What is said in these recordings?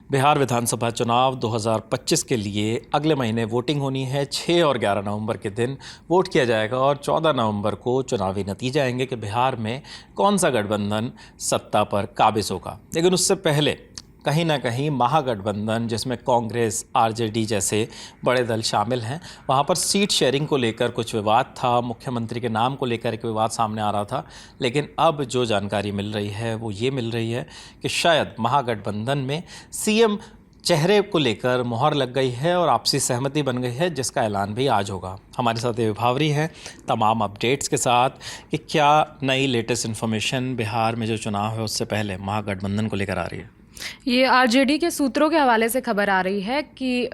बिहार विधानसभा चुनाव 2025 के लिए अगले महीने वोटिंग होनी है। 6 और 11 नवंबर के दिन वोट किया जाएगा और 14 नवंबर को चुनावी नतीजे आएंगे कि बिहार में कौन सा गठबंधन सत्ता पर काबिज होगा। लेकिन उससे पहले कहीं ना कहीं महागठबंधन, जिसमें कांग्रेस, आरजेडी जैसे बड़े दल शामिल हैं, वहाँ पर सीट शेयरिंग को लेकर कुछ विवाद था। मुख्यमंत्री के नाम को लेकर एक विवाद सामने आ रहा था। लेकिन अब जो जानकारी मिल रही है वो ये मिल रही है कि शायद महागठबंधन में सीएम चेहरे को लेकर मुहर लग गई है और आपसी सहमति बन गई है, जिसका ऐलान भी आज होगा। हमारे साथ ये विभावरी हैं तमाम अपडेट्स के साथ कि क्या नई लेटेस्ट इन्फॉर्मेशन बिहार में जो चुनाव है उससे पहले महागठबंधन को लेकर आ रही है। ये आरजेडी के सूत्रों के हवाले से खबर आ रही है कि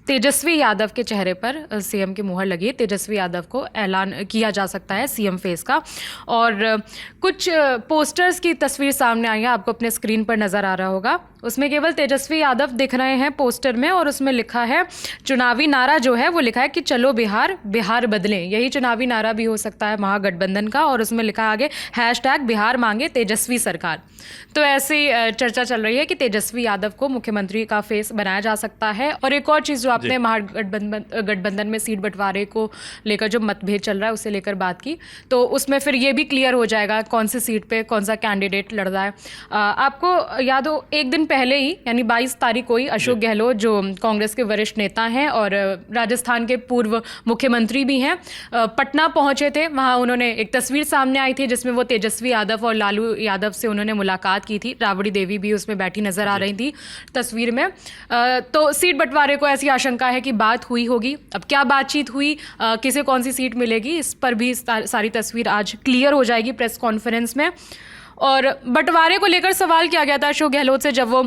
तेजस्वी यादव के चेहरे पर सीएम की मुहर लगी। तेजस्वी यादव को ऐलान किया जा सकता है सीएम फेस का। और कुछ पोस्टर्स की तस्वीर सामने आई है, आपको अपने स्क्रीन पर नज़र आ रहा होगा। उसमें केवल तेजस्वी यादव दिख रहे हैं पोस्टर में और उसमें लिखा है, चुनावी नारा जो है वो लिखा है कि चलो बिहार, बिहार बदलें। यही चुनावी नारा भी हो सकता है महागठबंधन का। और उसमें लिखा है आगे #बिहार मांगे तेजस्वी सरकार। तो ऐसी चर्चा चल रही है कि तेजस्वी यादव को मुख्यमंत्री का फेस बनाया जा सकता है। और एक और चीज़ जो आपने महागठबंधन में सीट बंटवारे को लेकर जो मतभेद चल रहा है उसे लेकर बात की, तो उसमें फिर ये भी क्लियर हो जाएगा कौन सी सीट पे कौन सा कैंडिडेट लड़ रहा है। आपको याद हो, एक दिन पहले ही यानी 22 तारीख को ही अशोक गहलोत जो कांग्रेस के वरिष्ठ नेता हैं और राजस्थान के पूर्व मुख्यमंत्री भी हैं, पटना पहुंचे थे। वहां उन्होंने एक तस्वीर सामने आई थी जिसमें वो तेजस्वी यादव और लालू यादव से उन्होंने मुलाकात की थी। राबड़ी देवी भी उसमें बैठी नजर आ रही थी तस्वीर में। तो सीट बंटवारे को ऐसी आशंका है कि बात हुई होगी। अब क्या बातचीत हुई, किसे कौन सी सीट मिलेगी, इस पर भी सारी तस्वीर आज क्लियर हो जाएगी प्रेस कॉन्फ्रेंस में। और बंटवारे को लेकर सवाल किया गया था अशोक गहलोत से जब वो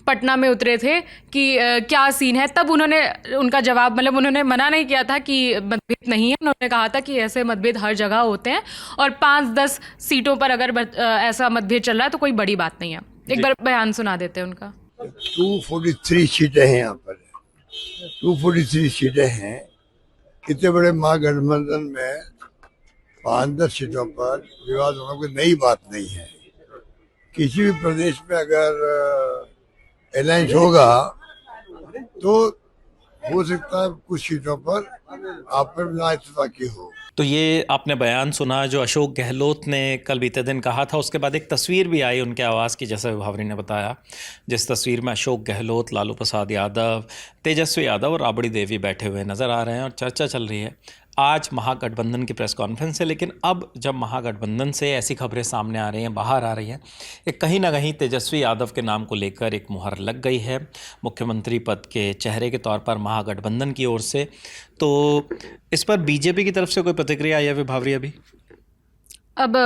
पटना में उतरे थे कि क्या सीन है। तब उनका जवाब, मतलब उन्होंने मना नहीं किया था कि मतभेद नहीं है। उन्होंने कहा था कि ऐसे मतभेद हर जगह होते हैं और 5-10 सीटों पर अगर ऐसा मतभेद चल रहा है तो कोई बड़ी बात नहीं है। एक बार बयान सुना देते हैं उनका। 243 सीटें हैं यहाँ पर, 243 सीटें हैं। इतने बड़े महागठबंधन में 5-10 सीटों पर विवाद होना कोई नई बात नहीं है। किसी भी प्रदेश में अगर अलायंस होगा तो हो सकता है कुछ सीटों पर आप पर ना इत्तेफाकी हो। तो ये आपने बयान सुना जो अशोक गहलोत ने कल बीते दिन कहा था। उसके बाद एक तस्वीर भी आई उनके आवास की, जैसा विभावरी ने बताया, जिस तस्वीर में अशोक गहलोत, लालू प्रसाद यादव, तेजस्वी यादव और राबड़ी देवी बैठे हुए नज़र आ रहे हैं और चर्चा चल रही है। आज महागठबंधन की प्रेस कॉन्फ्रेंस है, लेकिन अब जब महागठबंधन से ऐसी खबरें सामने आ रही हैं, बाहर आ रही हैं, एक कहीं ना कहीं तेजस्वी यादव के नाम को लेकर एक मुहर लग गई है मुख्यमंत्री पद के चेहरे के तौर पर महागठबंधन की ओर से। तो इस पर बीजेपी की तरफ से कोई प्रतिक्रिया आई है विभावरी अभी? अब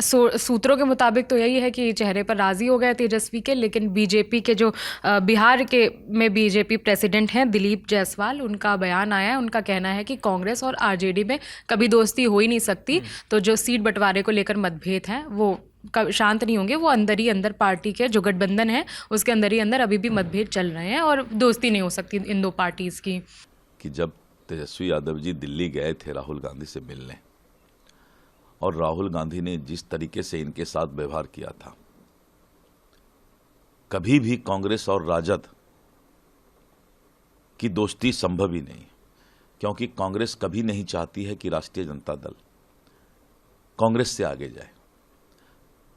सूत्रों के मुताबिक तो यही है कि चेहरे पर राजी हो गए तेजस्वी के। लेकिन बीजेपी के जो बिहार के में बीजेपी प्रेसिडेंट हैं दिलीप जायसवाल, उनका बयान आया है। उनका कहना है कि कांग्रेस और आरजेडी में कभी दोस्ती हो ही नहीं सकती। तो जो सीट बंटवारे को लेकर मतभेद हैं वो शांत नहीं होंगे। वो अंदर ही अंदर पार्टी के जो गठबंधन है उसके अंदर ही अंदर अभी भी मतभेद चल रहे हैं और दोस्ती नहीं हो सकती इन दो पार्टीज़ की। कि जब तेजस्वी यादव जी दिल्ली गए थे राहुल गांधी से मिलने, और राहुल गांधी ने जिस तरीके से इनके साथ व्यवहार किया था, कभी भी कांग्रेस और राजद की दोस्ती संभव ही नहीं, क्योंकि कांग्रेस कभी नहीं चाहती है कि राष्ट्रीय जनता दल कांग्रेस से आगे जाए।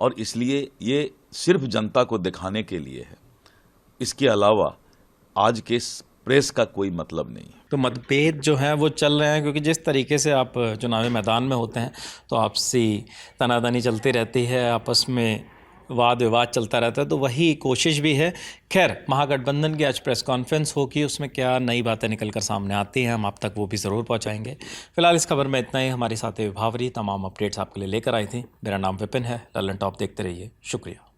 और इसलिए ये सिर्फ जनता को दिखाने के लिए है। इसके अलावा आज के प्रेस का कोई मतलब नहीं है। तो मतभेद जो है वो चल रहे हैं, क्योंकि जिस तरीके से आप चुनावी मैदान में होते हैं तो आपसी तनातनी चलती रहती है, आपस में वाद विवाद चलता रहता है। तो वही कोशिश भी है। खैर, महागठबंधन की आज प्रेस कॉन्फ्रेंस होगी, उसमें क्या नई बातें निकल कर सामने आती हैं हम आप तक वो भी ज़रूर पहुंचाएंगे। फिलहाल इस खबर में इतना ही। हमारी साथ विभावरी तमाम अपडेट्स आपके लिए लेकर आई थी। मेरा नाम विपिन है। ललन टॉप देखते रहिए। शुक्रिया।